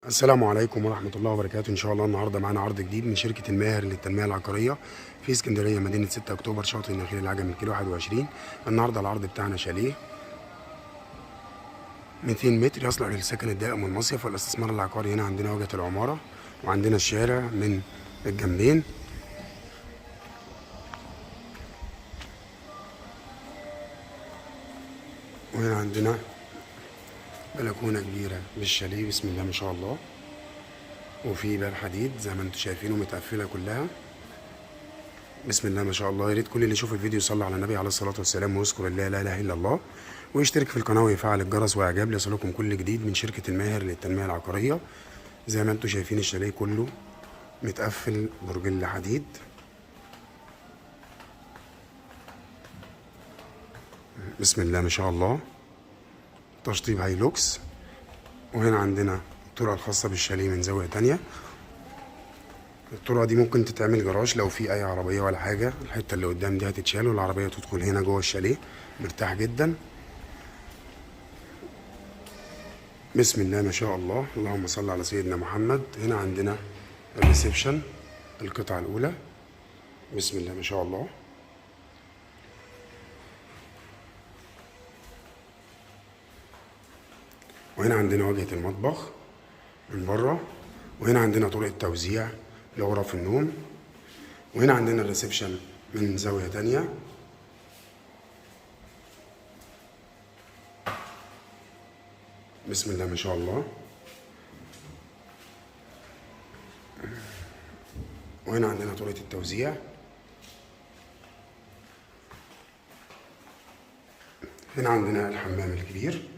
السلام عليكم ورحمة الله وبركاته. إن شاء الله النهاردة معانا عرض جديد من شركة الماهر للتنمية العقارية في اسكندرية مدينة 6 أكتوبر شاطئ النخيل العجمي كيلو 21. النهاردة العرض بتاعنا شاليه 200 متر يصلح للسكن الدائم والمصيف والاستثمار العقاري. هنا عندنا واجهة العمارة وعندنا الشارع من الجنبين، وهنا عندنا بلكونة كبيرة بالشاليه بسم الله ما شاء الله، وفي باب حديد زي ما انتم شايفينه متقفلة كلها بسم الله ما شاء الله. يا ريت كل اللي يشوف الفيديو يصلي على النبي عليه الصلاه والسلام ويذكر الله لا اله الا الله، ويشترك في القناه ويفعل الجرس واعجاب ليصلكم كل جديد من شركه الماهر للتنميه العقاريه. زي ما انتم شايفين الشاليه كله متقفل برجل حديد بسم الله ما شاء الله، تشطيب هايلوكس. وهنا عندنا الطرقه الخاصه بالشاليه من زاويه تانية. الطرقه دي ممكن تتعمل جراج لو في اي عربيه ولا حاجه، الحته اللي قدام دي هتتشال والعربيه تدخل هنا جوه الشاليه مرتاح جدا بسم الله ما شاء الله. اللهم صل على سيدنا محمد. هنا عندنا الريسبشن القطعه الاولى بسم الله ما شاء الله. وهنا عندنا واجهه المطبخ من بره، وهنا عندنا طرق التوزيع لغرف النوم، وهنا عندنا الريسبشن من زاوية تانية بسم الله ما شاء الله. وهنا عندنا طرقة التوزيع. هنا عندنا الحمام الكبير،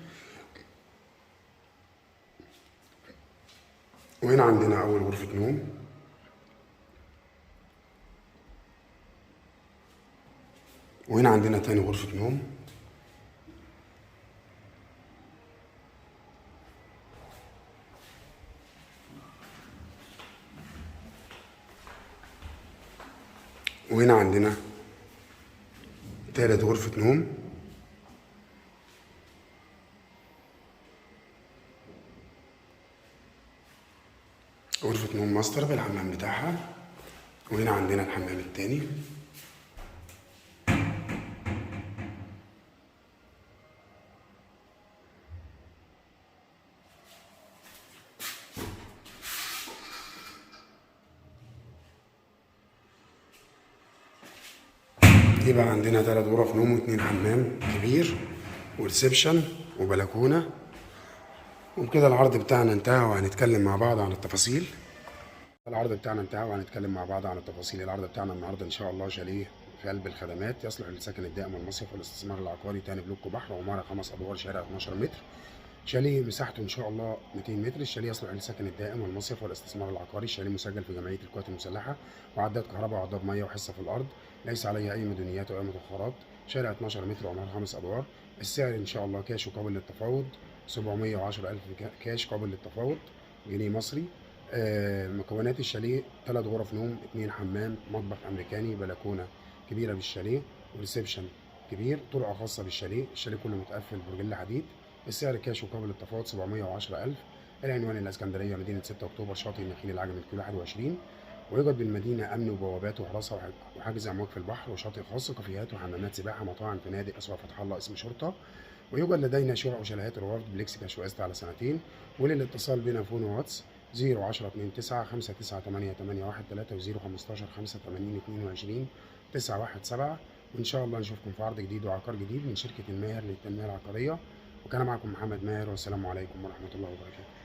وهنا عندنا أول غرفة نوم، وهنا عندنا تاني غرفة نوم، وهنا عندنا تالت غرفة نوم، غرفة نوم ماستر بالحمام بتاعها. وهنا عندنا الحمام التاني. يبقى عندنا 3 غرف نوم و2 حمام كبير وريسبشن وبلكونة. وبكده العرض بتاعنا انتهى وهنتكلم مع بعض عن التفاصيل. العرض بتاعنا النهارده ان شاء الله شاليه في قلب الخدمات يصلح للسكن الدائم والمصيف والاستثمار العقاري، تاني بلوك بحر، عماره 5 ادوار، شارع 12 متر، شاليه مساحته ان شاء الله 200 متر. الشاليه يصلح للسكن الدائم والمصيف والاستثمار العقاري. الشاليه مسجل في جمعيه القوات المسلحه وعداد كهرباء وعداد ميه وحصه في الارض، ليس عليه اي مدنيات او اي متاخرات، شارع 12 متر وعماره 5 ادوار. السعر ان شاء الله كاش وقابل للتفاوض، 710,000 كاش قابل للتفاوض جنيه مصري. مكونات الشاليه 3 غرف نوم، 2 حمام، مطبخ امريكاني، بلكونه كبيره بالشاليه، وريسبشن كبير، طرقه خاصه بالشاليه. الشاليه كله متقفل برجل حديد. السعر كاش وقابل للتفاوض 710,000. العنوان الاسكندريه مدينه 6 اكتوبر شاطئ النخيل العجمي كيلو 21. ويوجد بالمدينه امن وبوابات وحراسه وحاجز امواج في البحر وشاطئ خاص، كافيهات وحمامات سباحه، مطاعم، فنادق، اسواق فتح الله اسم شرطه. ويوجد لدينا شقق وشاليهات روافد بليكس كاش وقسط على سنتين. وللاتصال بنا فون واتس 010 29 598 813 و 015 85 22 917. وان شاء الله نشوفكم في عرض جديد وعقار جديد من شركه الماهر للتنميه العقاريه. وكان معكم محمد ماهر، والسلام عليكم ورحمه الله وبركاته.